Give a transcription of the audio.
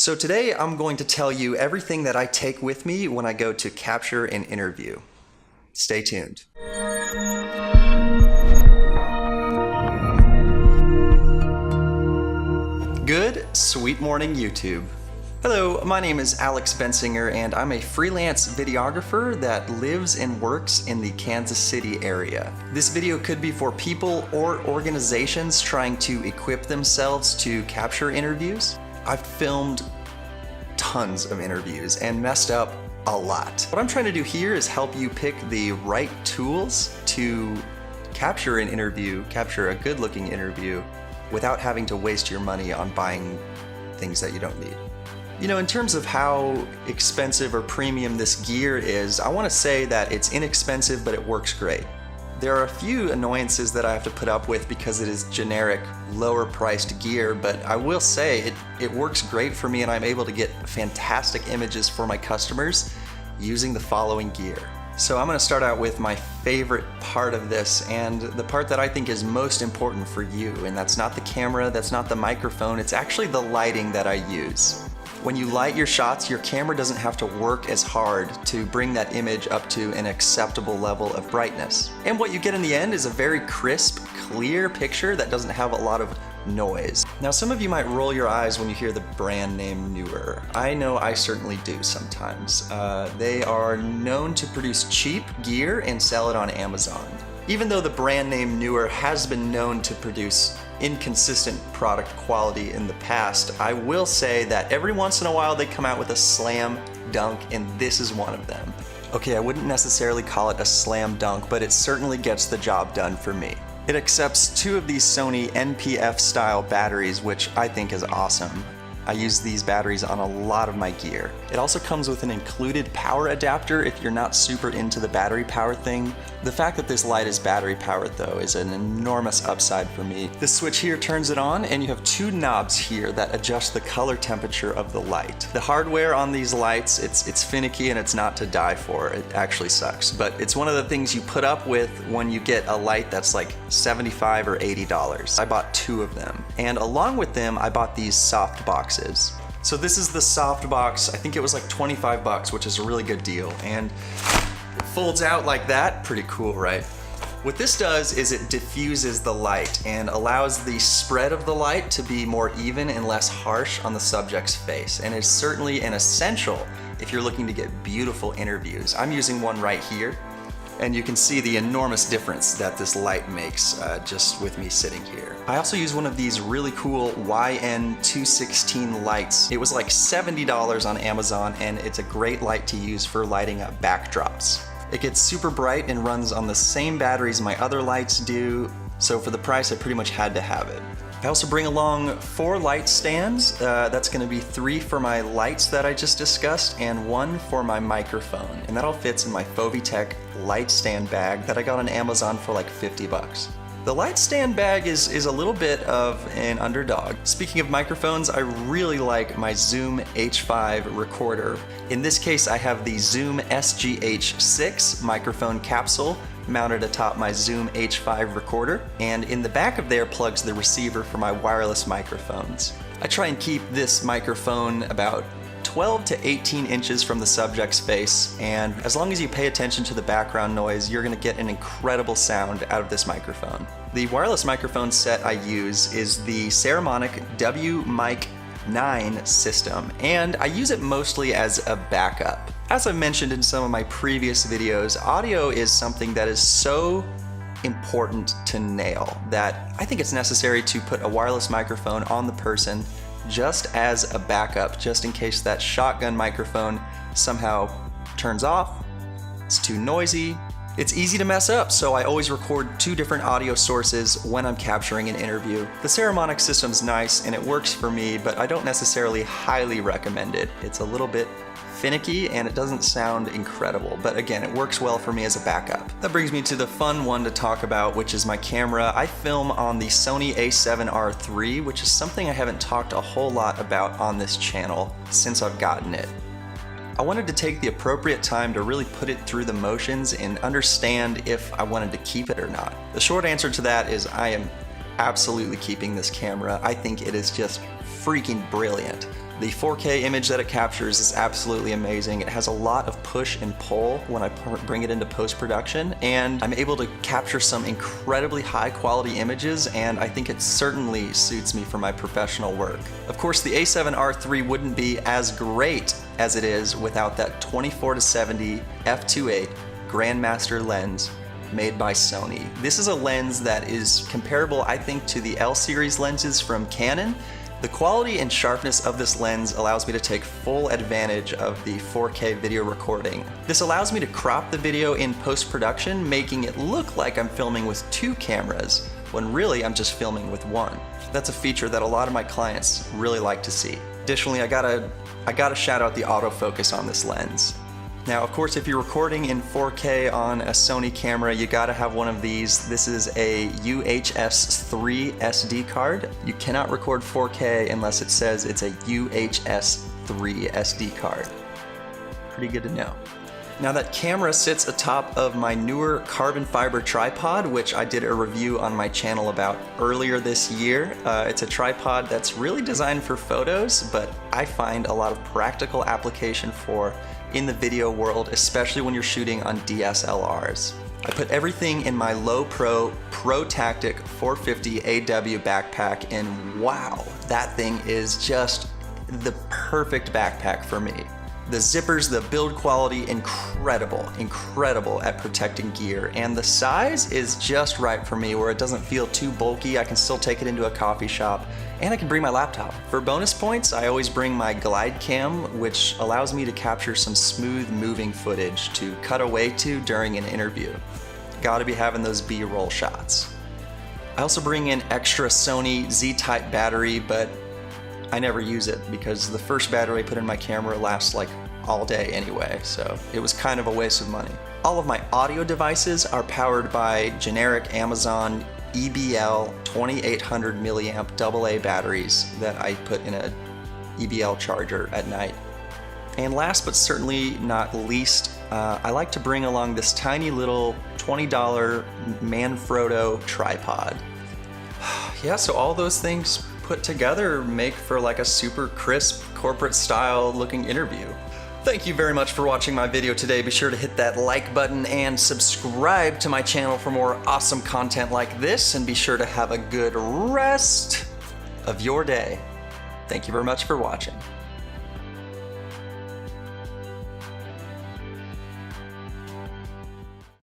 So today I'm going to tell you everything that I take with me when I go to capture an interview. Stay tuned. Good, sweet morning YouTube. Hello, my name is Alex Bensinger and I'm a freelance videographer that lives and works in the Kansas City area. This video could be for people or organizations trying to equip themselves to capture interviews. I've filmed tons of interviews and messed up a lot. What I'm trying to do here is help you pick the right tools to capture an interview, capture a good-looking interview, without having to waste your money on buying things that you don't need. You know, in terms of how expensive or premium this gear is, I want to say that it's inexpensive, but it works great. There are a few annoyances that I have to put up with because it is generic, lower priced gear, but I will say it works great for me and I'm able to get fantastic images for my customers using the following gear. So I'm going to start out with my favorite part of this and the part that I think is most important for you, and that's not the camera, that's not the microphone, it's actually the lighting that I use. When you light your shots, your camera doesn't have to work as hard to bring that image up to an acceptable level of brightness. And what you get in the end is a very crisp, clear picture that doesn't have a lot of noise. Now, some of you might roll your eyes when you hear the brand name Neewer. I know I certainly do sometimes. They are known to produce cheap gear and sell it on Amazon. Even though the brand name Neewer has been known to produce inconsistent product quality in the past, I will say that every once in a while they come out with a slam dunk, and this is one of them. Okay, I wouldn't necessarily call it a slam dunk, but it certainly gets the job done for me. It accepts two of these Sony NPF style batteries, which I think is awesome. I use these batteries on a lot of my gear. It also comes with an included power adapter if you're not super into the battery power thing. The fact that this light is battery powered though is an enormous upside for me. This switch here turns it on and you have two knobs here that adjust the color temperature of the light. The hardware on these lights, it's finicky and it's not to die for. It actually sucks, but it's one of the things you put up with when you get a light that's like $75 or $80. I bought two of them, and along with them I bought these soft boxes. So this is the soft box. I think it was like 25 bucks, which is a really good deal. And it folds out like that. Pretty cool, right? What this does is it diffuses the light and allows the spread of the light to be more even and less harsh on the subject's face. And it's certainly an essential if you're looking to get beautiful interviews. I'm using one right here, and you can see the enormous difference that this light makes just with me sitting here. I also use one of these really cool YN216 lights. It was like $70 on Amazon, and it's a great light to use for lighting up backdrops. It gets super bright and runs on the same batteries my other lights do, so for the price I pretty much had to have it. I also bring along 4 light stands. That's going to be 3 for my lights that I just discussed and 1 for my microphone. And that all fits in my Fovitech light stand bag that I got on Amazon for like 50 bucks. The light stand bag is a little bit of an underdog. Speaking of microphones, I really like my Zoom H5 recorder. In this case, I have the Zoom SGH6 microphone capsule mounted atop my Zoom H5 recorder, and in the back of there plugs the receiver for my wireless microphones. I try and keep this microphone about 12 to 18 inches from the subject's face, and as long as you pay attention to the background noise, you're going to get an incredible sound out of this microphone. The wireless microphone set I use is the Saramonic W-Mic 9 system, and I use it mostly as a backup. As I've mentioned in some of my previous videos, audio is something that is so important to nail that I think it's necessary to put a wireless microphone on the person just as a backup, just in case that shotgun microphone somehow turns off, it's too noisy. It's easy to mess up, so I always record 2 different audio sources when I'm capturing an interview. The Saramonic system's nice and it works for me, but I don't necessarily highly recommend it. It's a little bit finicky and it doesn't sound incredible, but again, it works well for me as a backup. That brings me to the fun one to talk about, which is my camera. I film on the Sony a7R III, which is something I haven't talked a whole lot about on this channel since I've gotten it. I wanted to take the appropriate time to really put it through the motions and understand if I wanted to keep it or not. The short answer to that is I am absolutely keeping this camera. I think it is just freaking brilliant. The 4K image that it captures is absolutely amazing. It has a lot of push and pull when I bring it into post-production, and I'm able to capture some incredibly high quality images, and I think it certainly suits me for my professional work. Of course, the A7R III wouldn't be as great as it is without that 24-70 f2.8 Grandmaster lens made by Sony. This is a lens that is comparable, I think, to the L series lenses from Canon. The quality and sharpness of this lens allows me to take full advantage of the 4K video recording. This allows me to crop the video in post-production, making it look like I'm filming with two cameras, when really I'm just filming with one. That's a feature that a lot of my clients really like to see. Additionally, I gotta shout out the autofocus on this lens. Now, of course, if you're recording in 4K on a Sony camera, you gotta have one of these. This is a UHS-3 SD card. You cannot record 4K unless it says it's a UHS-3 SD card. Pretty good to know. Now, that camera sits atop of my newer carbon fiber tripod, which I did a review on my channel about earlier this year. It's a tripod that's really designed for photos, but I find a lot of practical application for in the video world, especially when you're shooting on DSLRs. I put everything in my low pro Tactic 450 AW backpack, and wow, that thing is just the perfect backpack for me. The zippers, the build quality, incredible at protecting gear, and the size is just right for me where it doesn't feel too bulky. I can still take it into a coffee shop, and I can bring my laptop. For bonus points, I always bring my glide cam, which allows me to capture some smooth moving footage to cut away to during an interview. Gotta be having those B-roll shots. I also bring in extra Sony Z-type battery, but I never use it because the first battery I put in my camera lasts like all day anyway, so it was kind of a waste of money. All of my audio devices are powered by generic Amazon EBL 2800 milliamp AA batteries that I put in a EBL charger at night. And last but certainly not least, I like to bring along this tiny little $20 Manfrotto tripod. Yeah, so all those things put together make for like a super crisp corporate style looking interview. Thank you very much for watching my video today. Be sure to hit that like button and subscribe to my channel for more awesome content like this, and be sure to have a good rest of your day. Thank you very much for watching.